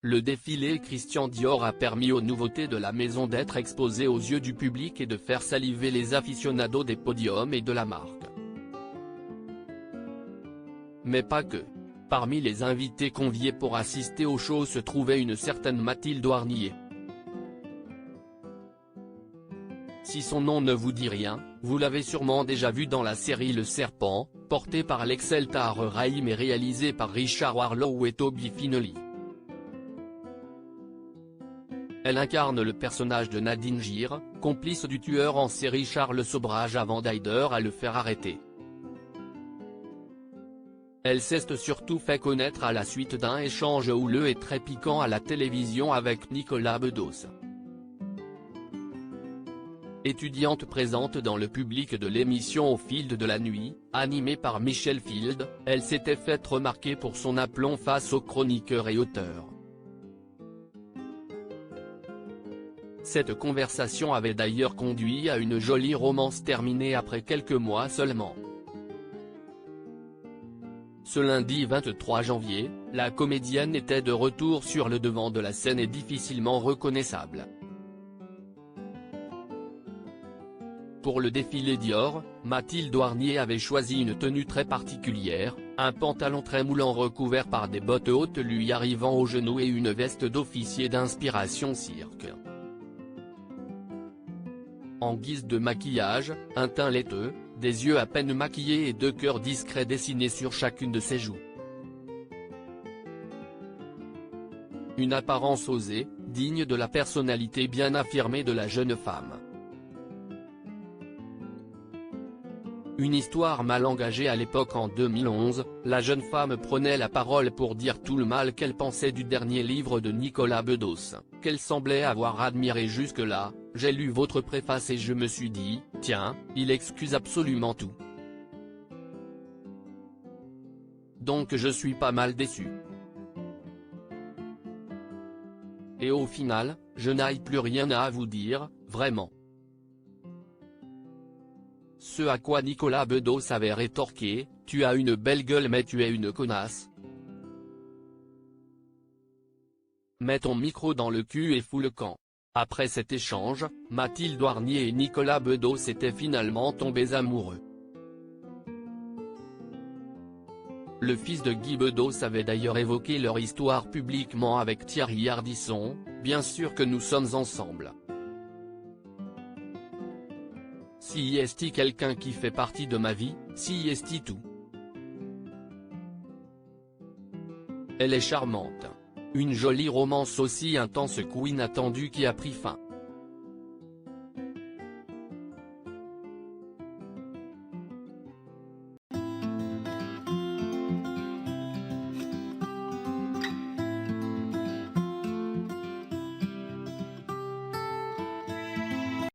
Le défilé Christian Dior a permis aux nouveautés de la maison d'être exposées aux yeux du public et de faire saliver les aficionados des podiums et de la marque. Mais pas que. Parmi les invités conviés pour assister au show se trouvait une certaine Mathilde Warnier. Si son nom ne vous dit rien, vous l'avez sûrement déjà vu dans la série Le Serpent, portée par Lexel Tahar Rahim et réalisée par Richard Warlow et Toby Finley. Elle incarne le personnage de Nadine Gir, complice du tueur en série Charles Sobrage avant Haider à le faire arrêter. Elle s'est surtout fait connaître à la suite d'un échange houleux et très piquant à la télévision avec Nicolas Bedos. Étudiante présente dans le public de l'émission Au fil de la nuit, animée par Michel Field, elle s'était faite remarquer pour son aplomb face aux chroniqueurs et auteurs. Cette conversation avait d'ailleurs conduit à une jolie romance terminée après quelques mois seulement. Ce lundi 23 janvier, la comédienne était de retour sur le devant de la scène et difficilement reconnaissable. Pour le défilé Dior, Mathilde Warnier avait choisi une tenue très particulière, un pantalon très moulant recouvert par des bottes hautes lui arrivant aux genoux et une veste d'officier d'inspiration cirque. En guise de maquillage, un teint laiteux, des yeux à peine maquillés et deux cœurs discrets dessinés sur chacune de ses joues. Une apparence osée, digne de la personnalité bien affirmée de la jeune femme. Une histoire mal engagée à l'époque. En 2011, la jeune femme prenait la parole pour dire tout le mal qu'elle pensait du dernier livre de Nicolas Bedos, qu'elle semblait avoir admiré jusque-là. J'ai lu votre préface et je me suis dit, tiens, il excuse absolument tout. Donc je suis pas mal déçu. Et au final, je n'ai plus rien à vous dire, vraiment. Ce à quoi Nicolas Bedos avait rétorqué, tu as une belle gueule mais tu es une connasse. Mets ton micro dans le cul et fous le camp. Après cet échange, Mathilde Warnier et Nicolas Bedos étaient finalement tombés amoureux. Le fils de Guy Bedos avait d'ailleurs évoqué leur histoire publiquement avec Thierry Ardisson, bien sûr que nous sommes ensemble. Si est-il quelqu'un qui fait partie de ma vie, si est-il tout. Elle est charmante. Une jolie romance aussi intense qu'inattendue qui a pris fin.